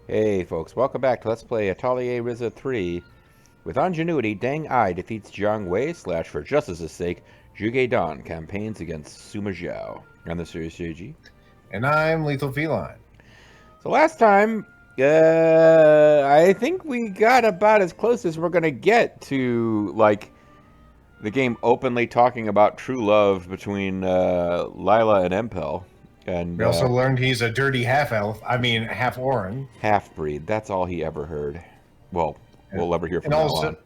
Hey folks, welcome back to Let's Play Atelier Ryza 3. With ingenuity, Deng Ai defeats Jiang Wei / for justice's sake, Zhuge Dan campaigns against Sima Zhao. I'm the Serious JG. And I'm Lethal Feline. So last time, I think we got about as close as we're gonna get to, like, the game openly talking about true love between Lila and Empel. And We also learned he's a dirty half-elf. I mean, half-Orin. half-breed, that's all he ever heard. Well, we'll ever hear from And now also, on.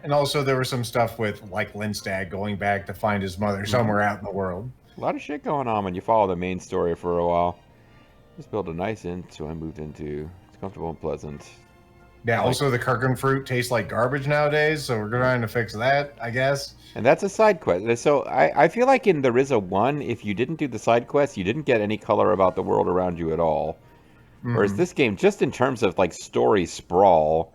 and also there was some stuff with, like, Lindstad going back to find his mother somewhere out in the world. A lot of shit going on when you follow the main story for a while. Just built a nice inn, so I moved into. It's comfortable and pleasant. Yeah, also the Kirkham fruit tastes like garbage nowadays, so we're trying to fix that, I guess. And that's a side quest. So I feel like in the Ryza 1, if you didn't do the side quest, you didn't get any color about the world around you at all. Whereas this game, just in terms of like story sprawl,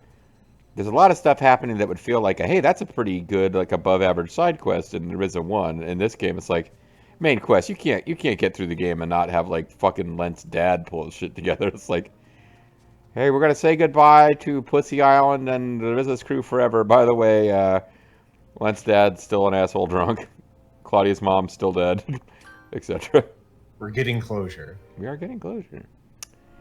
there's a lot of stuff happening that would feel like, hey, that's a pretty good, like above average side quest in the Ryza 1. In this game, it's like, main quest, you can't get through the game and not have like fucking Lent's dad pull his shit together. It's like, hey, we're gonna say goodbye to Pussy Island and the Ryza's crew forever. By the way, Lent's dad's still an asshole drunk. Claudia's mom's still dead, etc. We're getting closure. We are getting closure.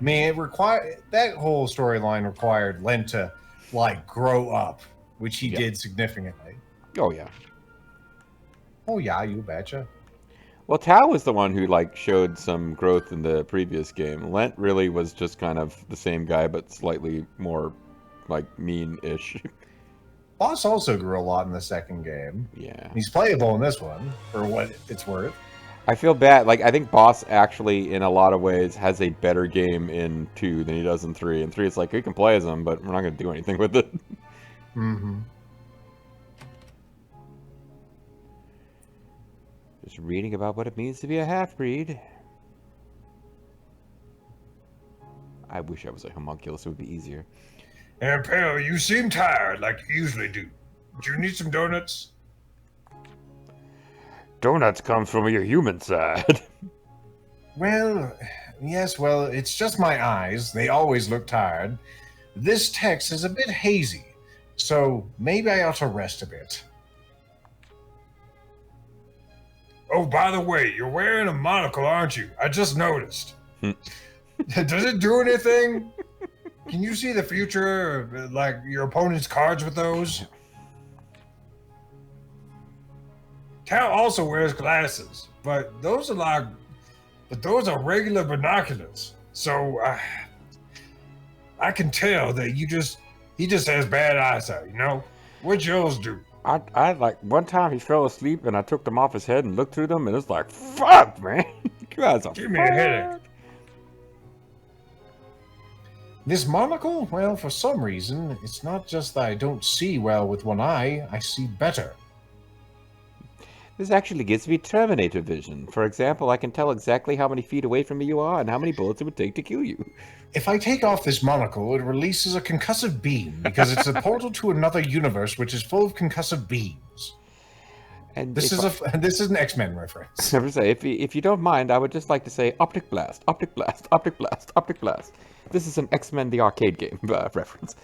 I mean, that whole storyline required Lent to, like, grow up, which he did significantly. Oh yeah. Oh yeah, you betcha. Well, Tao was the one who like showed some growth in the previous game. Lent really was just kind of the same guy, but slightly more like mean-ish. Boss also grew a lot in the second game. Yeah. He's playable in this one, for what it's worth. I feel bad. Like, I think Boss actually, in a lot of ways, has a better game in 2 than he does in 3. In 3, it's like, we can play as him, but we're not going to do anything with it. Mm-hmm. Just reading about what it means to be a half-breed. I wish I was a homunculus. It would be easier. Pal, you seem tired like you usually do. Do you need some donuts? Donuts comes from your human side. Well, yes, well, it's just my eyes. They always look tired. This text is a bit hazy, so maybe I ought to rest a bit. Oh, by the way, you're wearing a monocle, aren't you? I just noticed. Does it do anything? Can you see the future, like your opponent's cards with those? Cal also wears glasses, but those are regular binoculars. So I can tell that he just has bad eyesight. You know, what yours do? I like one time he fell asleep and I took them off his head and looked through them and it's like, fuck, man. You guys are Give me a headache. This monocle? Well, for some reason, it's not just that I don't see well with one eye, I see better. This actually gives me Terminator vision. For example, I can tell exactly how many feet away from me you are and how many bullets it would take to kill you. If I take off this monocle, it releases a concussive beam because it's a portal to another universe which is full of concussive beams. And This is an X-Men reference. if you don't mind, I would just like to say optic blast, optic blast, optic blast, optic blast. This is an X-Men the arcade game reference.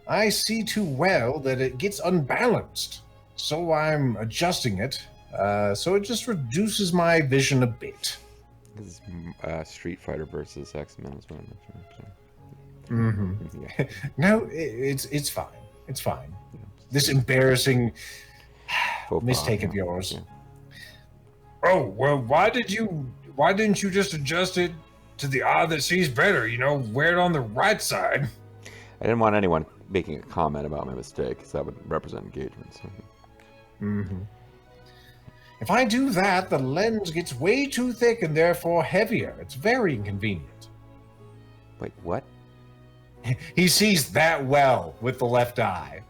I see too well that it gets unbalanced, so I'm adjusting it, so it just reduces my vision a bit. This is Street Fighter versus X-Men as well. Mm-hmm. Yeah. No, it's fine. It's fine. This embarrassing mistake of yours. Yeah. Oh well, why didn't you just adjust it to the eye that sees better? You know, wear it on the right side. I didn't want anyone making a comment about my mistake because that would represent engagement. So. Mm-hmm. If I do that, the lens gets way too thick and therefore heavier. It's very inconvenient. Wait, what? He sees that well with the left eye,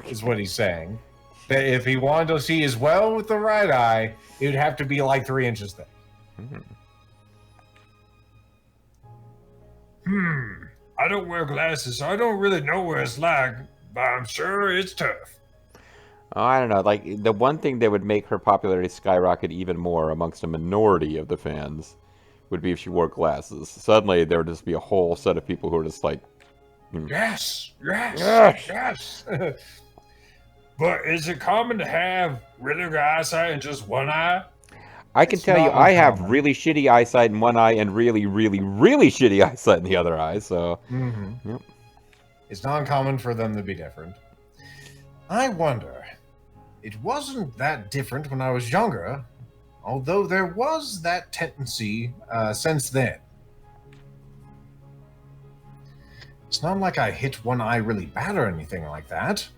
is what he's saying. That if he wanted to see as well with the right eye, it would have to be like 3 inches thick. I don't wear glasses, so I don't really know what it's like, but I'm sure it's tough. Oh, I don't know. Like, the one thing that would make her popularity skyrocket even more amongst a minority of the fans would be if she wore glasses. Suddenly, there would just be a whole set of people who are just like, Yes, yes, Yes. yes. But is it common to have really good eyesight in just one eye? I can It's tell you, not I have uncommon. really shitty eyesight in one eye and really, really, really shitty eyesight in the other eye. So, Yep. It's not uncommon for them to be different. I wonder. It wasn't that different when I was younger, although there was that tendency since then. It's not like I hit one eye really bad or anything like that.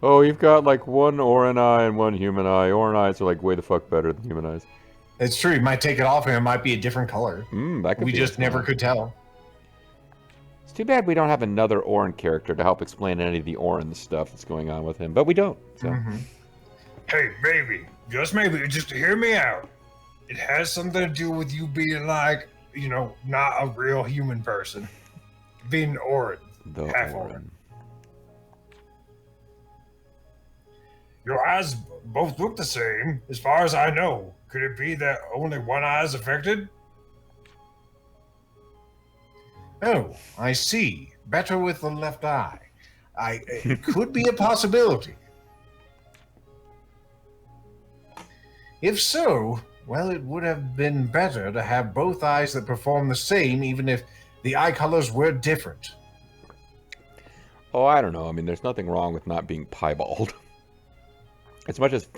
Oh, you've got like one Orin eye and one human eye. Orin eyes are like way the fuck better than human eyes. It's true. You might take it off and it might be a different color. That could We be just what's never going on. could tell. It's too bad we don't have another Orin character to help explain any of the Orin stuff that's going on with him, but we don't. So. Mhm. Hey, maybe, just maybe, just hear me out. It has something to do with you being like, not a real human person. Being Orin. The Half Orin. Your eyes both look the same, as far as I know. Could it be that only one eye is affected? Oh, I see. Better with the left eye. It could be a possibility. If so, well, it would have been better to have both eyes that perform the same, even if the eye colors were different. Oh, I don't know. I mean, there's nothing wrong with not being piebald. As much as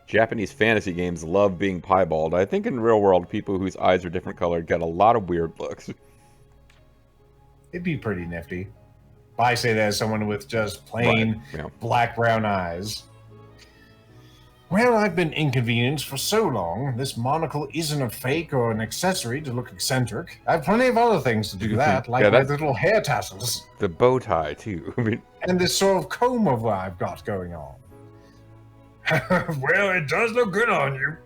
Japanese fantasy games love being piebald, I think in real world, people whose eyes are different colored get a lot of weird looks. It'd be pretty nifty. I say that as someone with just plain Right, yeah. black-brown eyes. Well, I've been inconvenienced for so long. This monocle isn't a fake or an accessory to look eccentric. I have plenty of other things to do that, like Yeah, my that's- little hair tassels The bow tie, too. I mean, and this sort of comb over I've got going on. Well, it does look good on you.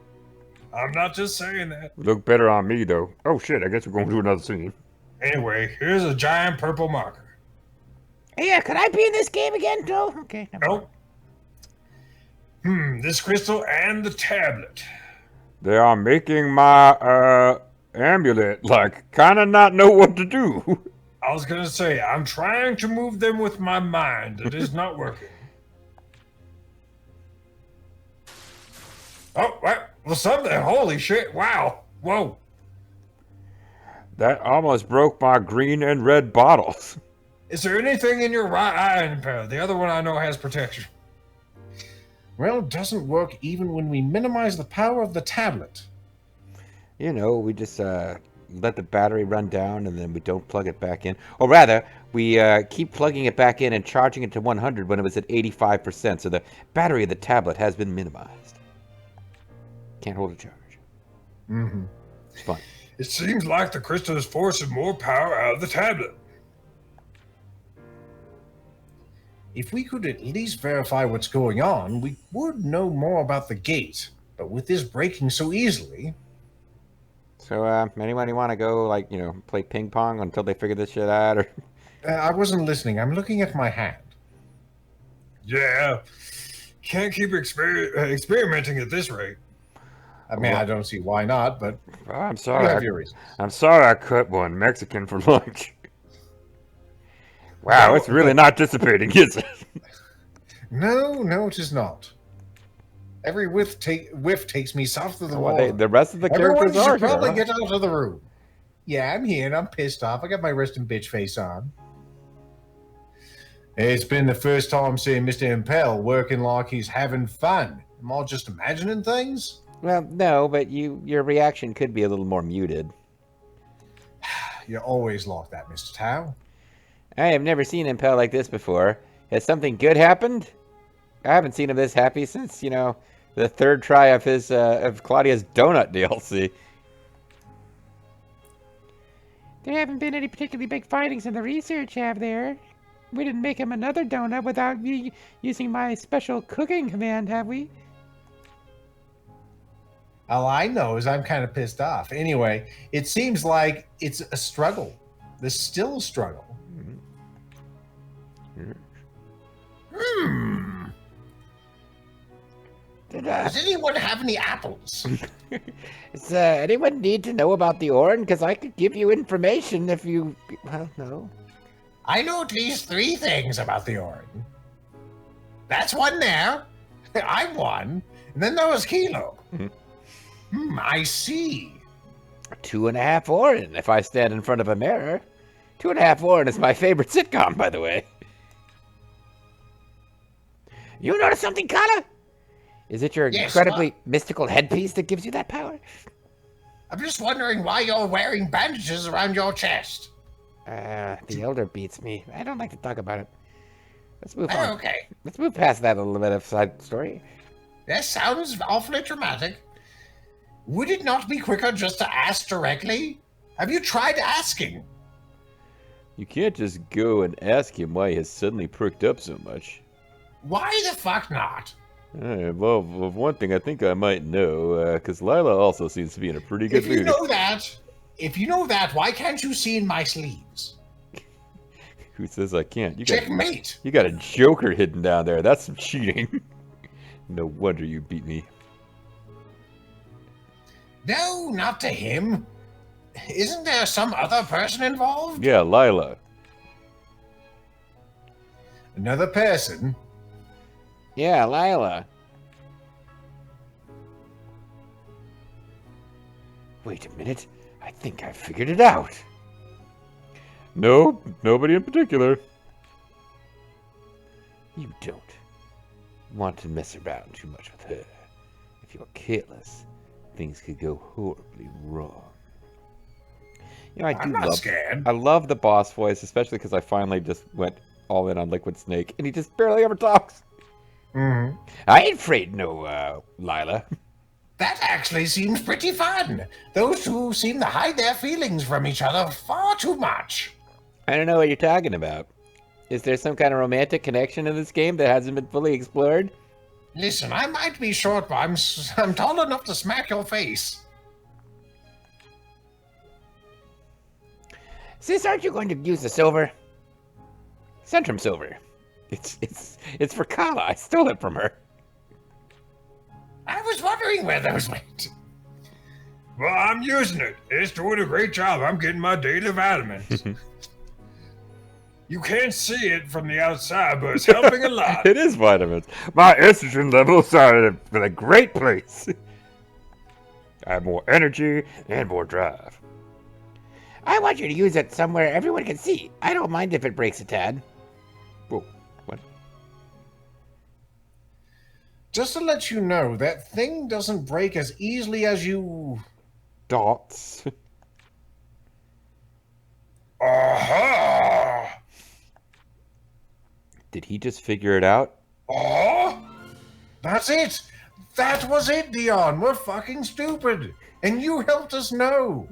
I'm not just saying that. look better on me, though. Oh, shit, I guess we're going to do another scene. Anyway, here's a giant purple marker. Hey, yeah, could I be in this game again, Joe? Okay. Nope. This crystal and the tablet. They are making my, amulet, like, kind of not know what to do. I was gonna say, I'm trying to move them with my mind. It is not working. Oh, what? Well, something. Holy shit. Wow. Whoa. That almost broke my green and red bottles. Is there anything in your right eye impaired? The other one I know has protection. Well, it doesn't work even when we minimize the power of the tablet. You know, we just let the battery run down and then we don't plug it back in. Or rather, we keep plugging it back in and charging it to 100 when it was at 85%. So the battery of the tablet has been minimized. Can't hold a charge. Mm-hmm. It's fun. It seems like the crystal is forcing more power out of the tablet. If we could at least verify what's going on, we would know more about the gate. But with this breaking so easily... So, anyone want to go, like, play ping pong until they figure this shit out? Or I wasn't listening. I'm looking at my hand. Yeah. Can't keep experimenting at this rate. I mean, I don't see why not, but Oh, I'm you sorry. have your reasons. I'm sorry I cut one Mexican for lunch. Wow, No, it's really not dissipating, is it? No, it is not. Every whiff takes me south of the Well, wall. the rest of the Everyone characters are should here. probably Huh? get out of the room. Yeah, I'm here and I'm pissed off. I got my resting bitch face on. It's been the first time seeing Mr. Impel working like he's having fun. Am I just imagining things? Well, no, but your reaction could be a little more muted. You're always like that, Mr. Tao. I have never seen Impel like this before. Has something good happened? I haven't seen him this happy since, the third try of his of Claudia's donut DLC. There haven't been any particularly big findings in the research, have there? We didn't make him another donut without using my special cooking command, have we? All I know is I'm kind of pissed off. Anyway, it seems like it's a struggle. There's still a struggle. Does anyone have any apples? Does anyone need to know about the Orin? Because I could give you information if you... Well, no. I know at least 3 things about the Orin. That's one there. I'm one. And then there was Kilo. I see. 2.5 Orin if I stand in front of a mirror. 2.5 Orin is my favorite sitcom, by the way. You notice something, Kala? Is it your incredibly mystical headpiece that gives you that power? I'm just wondering why you're wearing bandages around your chest. The elder beats me. I don't like to talk about it. Let's move on. Okay. Let's move past that a little bit of side story. That sounds awfully dramatic. Would it not be quicker just to ask directly? Have you tried asking? You can't just go and ask him why he has suddenly perked up so much. Why the fuck not? Well, one thing I think I might know, because Lila also seems to be in a pretty good mood. If you know that, why can't you see in my sleeves? Who says I can't? Checkmate! You got a joker hidden down there. That's some cheating. No wonder you beat me. No, not to him. Isn't there some other person involved? Yeah, Lila. Another person? Yeah, Lila. Wait a minute. I think I figured it out. No, nobody in particular. You don't want to mess around too much with her. If you're careless, things could go horribly wrong. You know, I'm not scared. I love the boss voice, especially because I finally just went all in on Liquid Snake, and he just barely ever talks. Mm-hmm. I ain't afraid no, Lila. That actually seems pretty fun. Those two seem to hide their feelings from each other far too much. I don't know what you're talking about. Is there some kind of romantic connection in this game that hasn't been fully explored? Listen, I might be short, but I'm tall enough to smack your face. Sis, aren't you going to use the silver? Centrum silver. It's for Kala. I stole it from her. I was wondering where those went. Well, I'm using it. It's doing a great job. I'm getting my daily vitamins. You can't see it from the outside, but it's helping a lot. It is vitamins. My estrogen levels are in a great place. I have more energy and more drive. I want you to use it somewhere everyone can see. I don't mind if it breaks a tad. Whoa, what? Just to let you know, that thing doesn't break as easily as you... Dots. Aha! Did he just figure it out? Oh? That's it! That was it, Dion! We're fucking stupid! And you helped us know!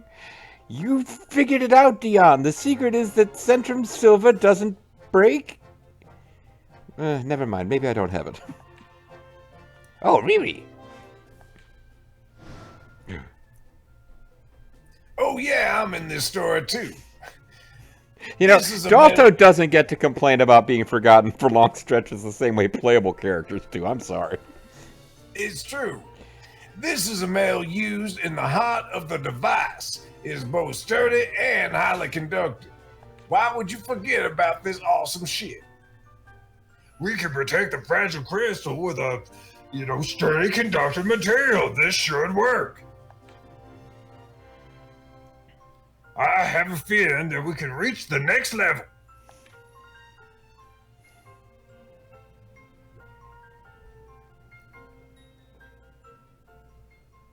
You figured it out, Dion. The secret is that Centrum Silva doesn't break? Never mind. Maybe I don't have it. Oh, Riri. Oh, yeah, I'm in this store, too. You know, Dalto doesn't get to complain about being forgotten for long stretches the same way playable characters do. I'm sorry. It's true. This is a mail used in the heart of the device. It is both sturdy and highly conductive. Why would you forget about this awesome shit? We can protect the fragile crystal with a, sturdy conductive material. This should work. I have a feeling that we can reach the next level.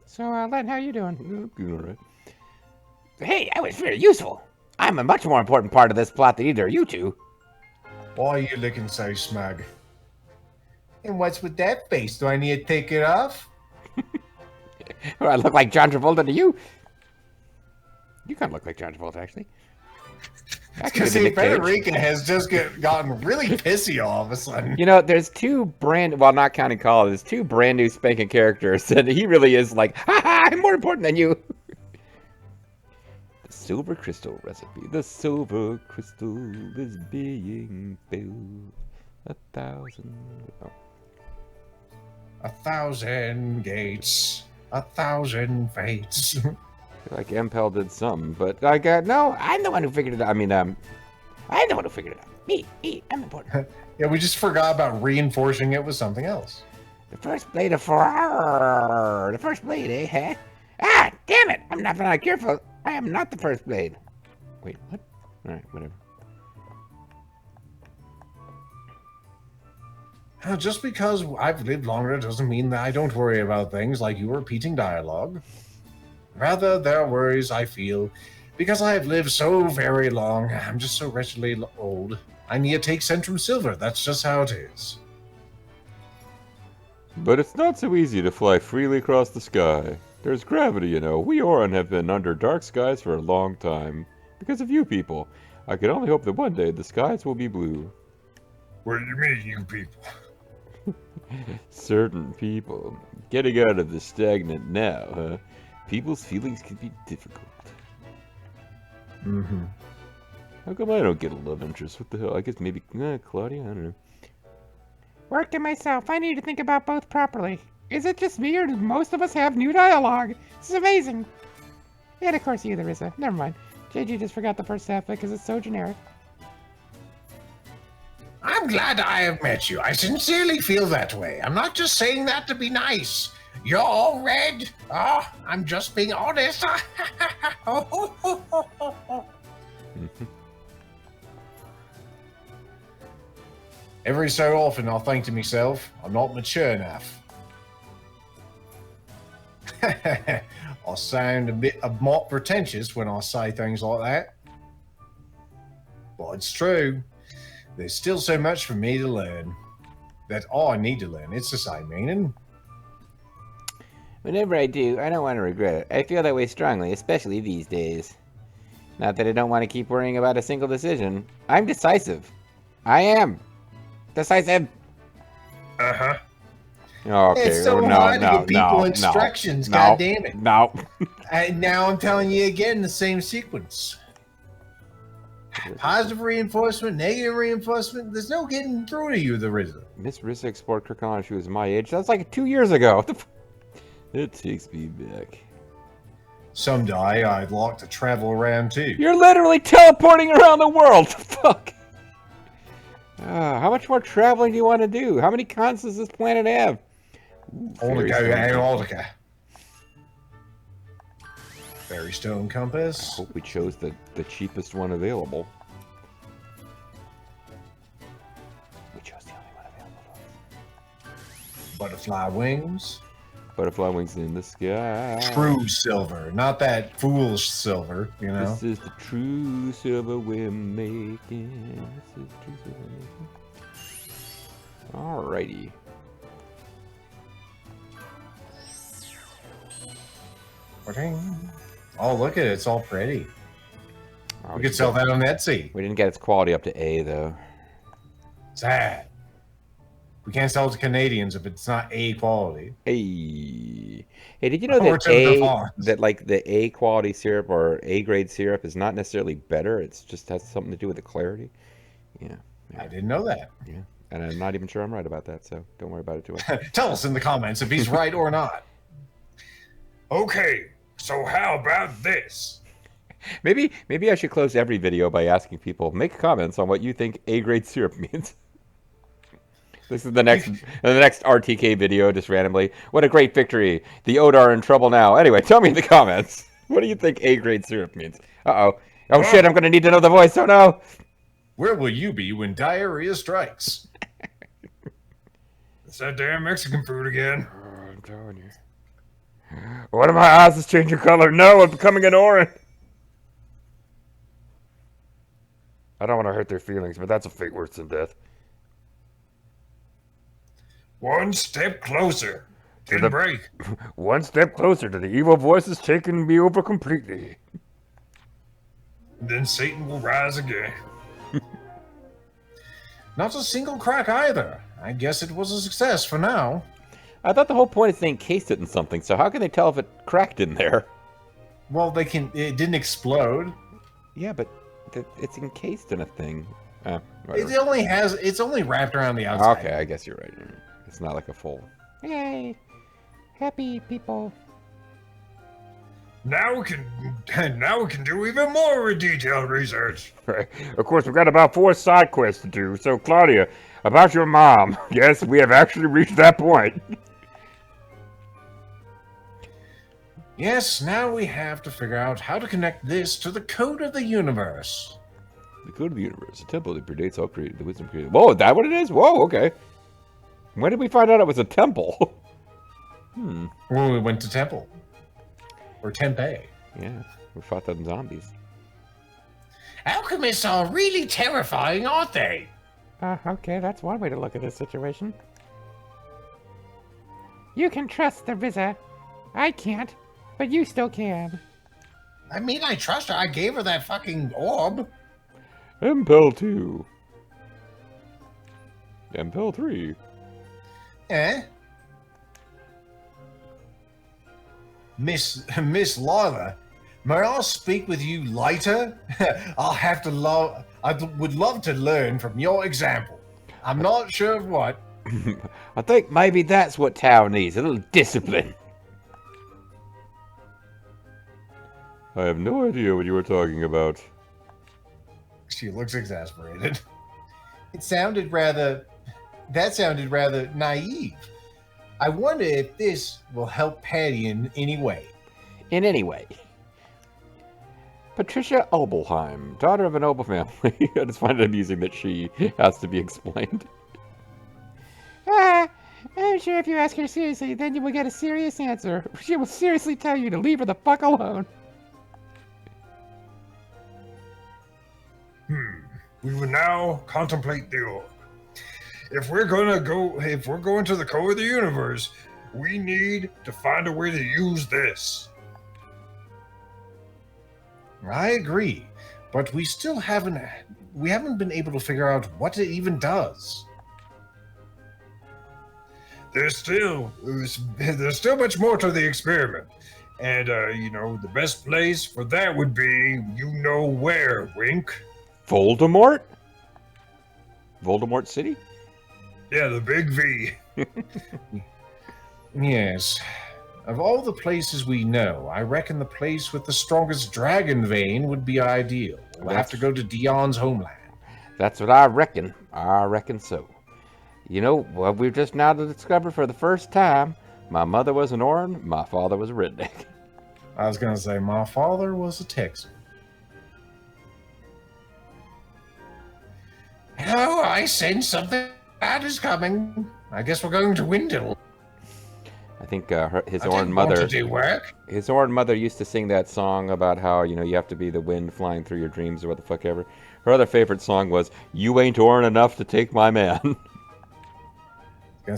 So, Len, how you doing? All right. Hey, I was very useful. I'm a much more important part of this plot than either of you two. Why are you looking so smug? And what's with that face? Do I need to take it off? I look like John Travolta to you. You kind of look like John Travolta, actually. Because Federica has just gotten really pissy all of a sudden. You know, there's well, not counting Call, there's 2 brand new spanking characters, and he really is like, ha ha, I'm more important than you. The silver crystal recipe. The silver crystal is being built 1,000. Oh. 1,000 gates, 1,000 fates. I feel like Impel did something, but I got no. I'm the one who figured it out. I mean, I'm the one who figured it out. Me, I'm important. Yeah, we just forgot about reinforcing it with something else. The first blade of fire. The first blade, eh? Huh? Ah, damn it! I'm not careful. I am not the first blade. Wait, what? All right, whatever. Just because I've lived longer doesn't mean that I don't worry about things like you repeating dialogue. Rather, there are worries I feel because I have lived so very long. I'm just so wretchedly old. I need to take Centrum Silver. That's just how it is. But it's not so easy to fly freely across the sky. There's gravity, you know. We Orin have been under dark skies for a long time. Because of you people. I can only hope that one day the skies will be blue. What do you mean, you people? Certain people. Getting out of the stagnant now, huh? People's feelings can be difficult. Mm-hmm. How come I don't get a love interest? What the hell? I guess maybe Claudia? I don't know. Work to myself. I need to think about both properly. Is it just me, or do most of us have new dialogue? This is amazing. And of course you, the Ryza. Never mind. JG just forgot the first half because it's so generic. I'm glad I have met you. I sincerely feel that way. I'm not just saying that to be nice. You're all red. Oh, I'm just being honest. Every so often I'll think to myself, I'm not mature enough. I'll sound a bit more pretentious when I say things like that. But it's true. There's still so much for me to learn. That's all I need to learn. It's the same meaning. Whenever I do, I don't want to regret it. I feel that way strongly, especially these days. Not that I don't want to keep worrying about a single decision. I'm decisive. I am. Decisive. Uh-huh. Okay. It's so hard to give people instructions, goddammit. No. And now I'm telling you again the same sequence. Positive reinforcement, negative reinforcement. There's no getting through to you, the Ryza. Miss Ryza explored Kirkon when she was my age. That's like 2 years ago. What the it takes me back. Someday I'd like to travel around too. You're literally teleporting around the world. The fuck? How much more traveling do you want to do? How many cons does this planet have? I want to go to Antarctica. Fairy Stone Compass. I hope we chose the cheapest one available. We chose the only one available. Butterfly Wings. Butterfly wings in the sky. True silver, not that foolish silver, you know? This is the true silver we're making. This is the true silver we're making. Alrighty. Oh, look at it. It's all pretty. Oh, We could sell that on Etsy. We didn't get its quality up to A, though. Sad. We can't sell it to Canadians if it's not A quality. Hey, did you know Or that to the A, farms. that like the A quality syrup or A grade syrup is not necessarily better? It's just has something to do with the clarity. Yeah. I didn't know that. Yeah, and I'm not even sure I'm right about that, so don't worry about it too much. Tell us in the comments if he's right or not. Okay, so how about this? Maybe I should close every video by asking people make comments on what you think A grade syrup means. This is the next RTK video, just randomly. What a great victory! The Otter are in trouble now. Anyway, tell me in the comments. What do you think A grade syrup means? Oh shit! I'm gonna need to know the voice. Oh no! Where will you be when diarrhea strikes? It's that damn Mexican food again. Oh, I'm telling you. One of my eyes is changing color. No, I'm becoming an orange. I don't want to hurt their feelings, but that's a fate worse than death. One step closer. Didn't break. One step closer to the evil voices taking me over completely. Then Satan will rise again. Not a single crack either. I guess it was a success for now. I thought the whole point is they encased it in something, so how can they tell if it cracked in there? Well, it didn't explode. Yeah, but it's encased in a thing. It's only wrapped around the outside. Okay, I guess you're right. It's not like a full Yay! Happy people. Now we can do even more detailed research. Of course, we've got about 4 side quests to do. So, Claudia, about your mom. Yes, we have actually reached that point. Yes, now we have to figure out how to connect this to the code of the universe. The code of the universe, a temple that predates all created, the wisdom created. Whoa, is that what it is? Whoa, okay. When did we find out it was a temple? When we went to temple. Or Tempe. Yeah, we fought them zombies. Alchemists are really terrifying, aren't they? Okay, that's one way to look at this situation. You can trust the Ryza. I can't, but you still can. I mean, I trust her. I gave her that fucking orb. Impel 2. Impel 3. Eh? Miss Lila, may I speak with you later? I would love to learn from your example. I'm not sure of what. I think maybe that's what Tao needs, a little discipline. I have no idea what you were talking about. She looks exasperated. That sounded rather naive. I wonder if this will help Patty in any way. In any way. Patricia Obelheim, daughter of a noble family. I just find it amusing that she has to be explained. I'm sure if you ask her seriously, then you will get a serious answer. She will seriously tell you to leave her the fuck alone. We will now contemplate the orb. If we're going to the core of the universe, we need to find a way to use this. I agree, but we haven't been able to figure out what it even does. There's still much more to the experiment. And, the best place for that would be, where, Wink? Voldemort? Voldemort City? Yeah, the big V. Yes. Of all the places we know, I reckon the place with the strongest dragon vein would be ideal. We'll have to go to Dion's homeland. That's what I reckon. I reckon so. You know, what we've just now discovered for the first time, my mother was an Orin, my father was a redneck. I was going to say, my father was a Texan. Oh, I sense something bad is coming. I guess we're going to Windle. I think his Orin mother. Want to do work. His Orin mother used to sing that song about how you have to be the wind flying through your dreams or what the fuck ever. Her other favorite song was "You Ain't Orin Enough to Take My Man."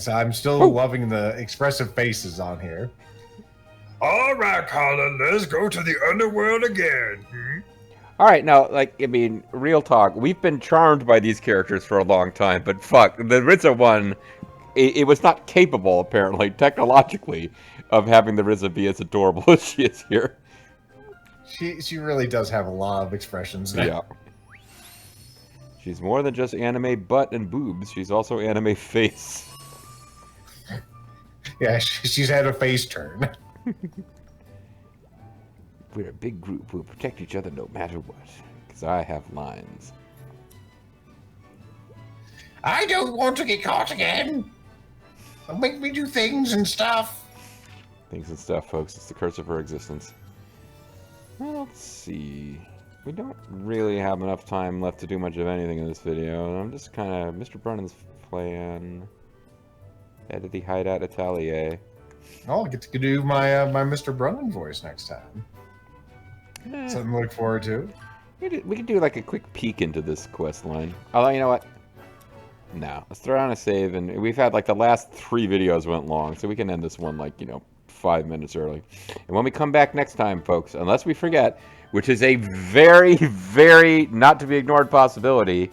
I'm still loving the expressive faces on here. All right, Colin, let's go to the underworld again. All right, now, real talk. We've been charmed by these characters for a long time, but fuck, the Ryza one, it was not capable, apparently, technologically, of having the Ryza be as adorable as she is here. She really does have a lot of expressions there. Yeah. She's more than just anime butt and boobs. She's also anime face. Yeah, she's had a face turn. We're a big group. We'll protect each other no matter what. Because I have lines. I don't want to get caught again. Don't make me do things and stuff. Things and stuff, folks. It's the curse of her existence. Well, let's see. We don't really have enough time left to do much of anything in this video. I'm just kind of... Mr. Brunnin's playing... Head of the Hideout Atelier. I'll get to do my my Mr. Brunnin voice next time. Something to look forward to. We could do like a quick peek into this quest line. Although, you know what? No. Let's throw on a save, and we've had like the last 3 videos went long, so we can end this one like, 5 minutes early. And when we come back next time, folks, unless we forget, which is a very, very not to be ignored possibility,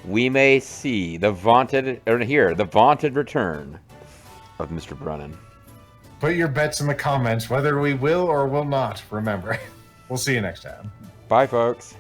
we may see the vaunted return of Mr. Brunnin. Put your bets in the comments whether we will or will not remember. We'll see you next time. Bye, folks.